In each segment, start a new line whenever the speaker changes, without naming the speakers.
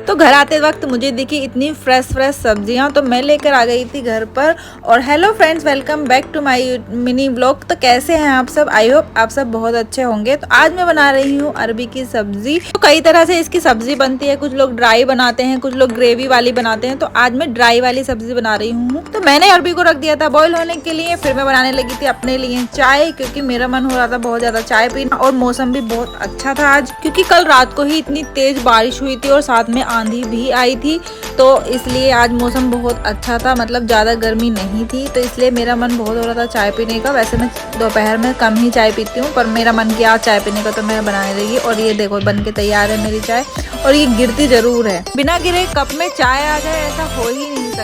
तो घर आते वक्त मुझे दिखी इतनी फ्रेश सब्जियां, तो मैं लेकर आ गई थी घर पर। और hello friends, welcome back to my mini blog. तो कैसे हैं आप सब? आई होप आप सब बहुत अच्छे होंगे। तो आज मैं बना रही हूँ अरबी की सब्जी। तो कई तरह से इसकी सब्जी बनती है, कुछ लोग ड्राई बनाते हैं, कुछ लोग ग्रेवी वाली बनाते हैं। तो आज मैं ड्राई वाली सब्जी बना रही हूँ। तो मैंने अरबी को रख दिया था बॉईल होने के लिए। फिर मैं बनाने लगी थी अपने लिए चाय, क्योंकि मेरा मन हो रहा था बहुत ज्यादा चाय पीना। और मौसम भी बहुत अच्छा था आज, क्योंकि कल रात को ही इतनी तेज बारिश हुई थी और साथ में आंधी भी आई थी। तो इसलिए आज मौसम बहुत अच्छा था, मतलब ज़्यादा गर्मी नहीं थी। तो इसलिए मेरा मन बहुत हो रहा था चाय पीने का। वैसे मैं दोपहर में कम ही चाय पीती हूँ, पर मेरा मन किया चाय पीने का, तो मैं बनाने लगी। और ये देखो बन के तैयार है मेरी चाय। और ये गिरती जरूर है, बिना गिरे कप में चाय आ जाए ऐसा हो ही नहीं सकता।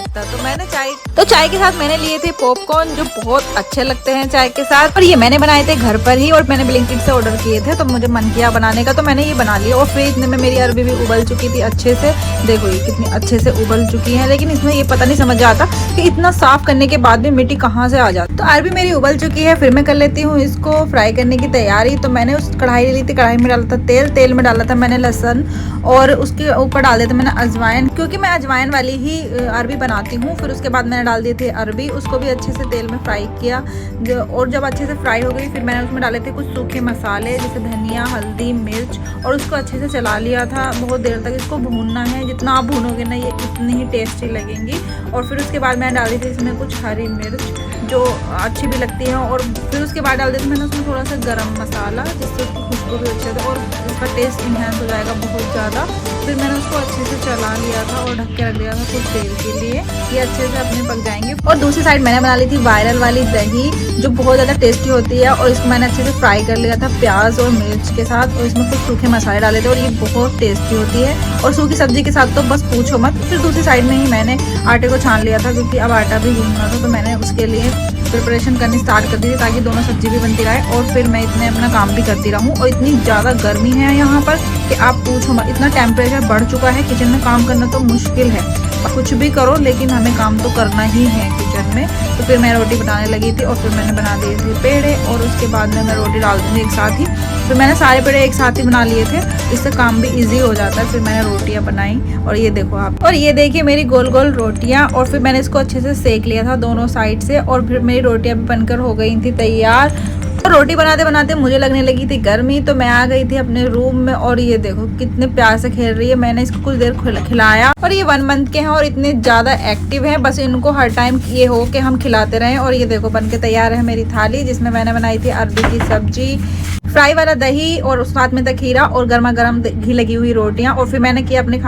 तो चाय के साथ मैंने लिए थे पॉपकॉर्न, जो बहुत अच्छे लगते हैं चाय के साथ। और ये मैंने बनाए थे घर पर ही, और मैंने ब्लिंकिट से ऑर्डर किए थे। तो मुझे मन किया बनाने का, तो मैंने ये बना लिया। और फिर इतने में मेरी अरबी भी उबल चुकी थी अच्छे से। देखो ये कितनी अच्छे से उबल चुकी है, लेकिन इसमें ये पता नहीं समझ आता कि इतना साफ करने के बाद भी मिट्टी कहाँ से आ जाती। तो अरबी मेरी उबल चुकी है। फिर मैं कर लेती हूँ इसको फ्राई करने की तैयारी। तो मैंने उस कढ़ाई ली थी, कढ़ाई में डाला था तेल, तेल में डाला था मैंने लहसुन, और उसके ऊपर डाल दिया था मैंने अजवाइन, क्योंकि मैं अजवाइन वाली ही अरबी बनाती हूँ। फिर उसके बाद मैंने डाल दिए थे अरबी, उसको भी अच्छे से तेल में फ्राई किया। और जब अच्छे से फ्राई हो गई, फिर मैंने उसमें डाले थे कुछ सूखे मसाले, जैसे धनिया, हल्दी, मिर्च, और उसको अच्छे से चला लिया था। बहुत देर तक इसको भूनना है, जितना आप भूनोगे ना ये इतनी ही टेस्टी लगेंगी। और फिर उसके बाद मैंने डाली थी इसमें कुछ हरी मिर्च, जो अच्छी भी लगती है। और फिर उसके बाद डाल दी थी मैंने उसमें थोड़ा सा गरम मसाला, जिससे उसकी खुशबू भी अच्छी है और इसका टेस्ट इन्हेंस हो जाएगा बहुत ज़्यादा। फिर मैंने उसको अच्छे से चला लिया था और ढक के रख दिया था कुछ देर के लिए, ये अच्छे से अपने पक जाएंगे। और दूसरी साइड मैंने बना ली थी वायरल वाली दही, जो बहुत ज़्यादा टेस्टी होती है। और इसको मैंने अच्छे से फ्राई कर लिया था प्याज और मिर्च के साथ, और इसमें कुछ सूखे मसाले डाले थे, और ये बहुत टेस्टी होती है। और सूखी सब्जी के साथ तो बस पूछो मत। फिर दूसरी साइड में ही मैंने आटे को छान लिया था, क्योंकि अब आटा भी गूंदना था। तो मैंने उसके लिए प्रिपरेशन करनी स्टार्ट कर दी थी, ताकि दोनों सब्जी भी बनती रहे और फिर मैं इतने अपना काम भी करती रहूँ। और इतनी ज़्यादा गर्मी है यहाँ पर कि आप पूछो मत, इतना टेम्परेचर बढ़ चुका है। किचन में काम करना तो मुश्किल है, कुछ भी करो लेकिन हमें काम तो करना ही है किचन में। तो फिर मैं रोटी बनाने लगी थी, और फिर मैंने बना दिए थे पेड़े, और उसके बाद में मैं रोटी डाल दूँगी एक साथ ही। फिर मैंने सारे पेड़े एक साथ ही बना लिए थे, इससे काम भी इजी हो जाता है। फिर मैंने रोटियां बनाई, और ये देखो आप, और ये देखिए मेरी गोल गोल रोटियां। और फिर मैंने इसको अच्छे से सेक लिया था दोनों साइड से, और फिर मेरी रोटियां भी बनकर हो गई थी तैयार। तो रोटी बनाते बनाते मुझे लगने लगी थी गर्मी, तो मैं आ गई थी अपने रूम में। और ये देखो कितने प्यार से खेल रही है। मैंने इसको कुछ देर खिलाया, और ये 1 मंथ के हैं और इतने ज़्यादा एक्टिव हैं। बस इनको हर टाइम ये हो कि हम खिलाते रहें। और ये देखो बन के तैयार है मेरी थाली, जिसमें मैंने बनाई थी अरबी की सब्जी, फ्राई वाला दही, और साथ में था खीरा, और गर्मा गर्म घी लगी हुई रोटियां। और फिर मैंने किया अपने खाने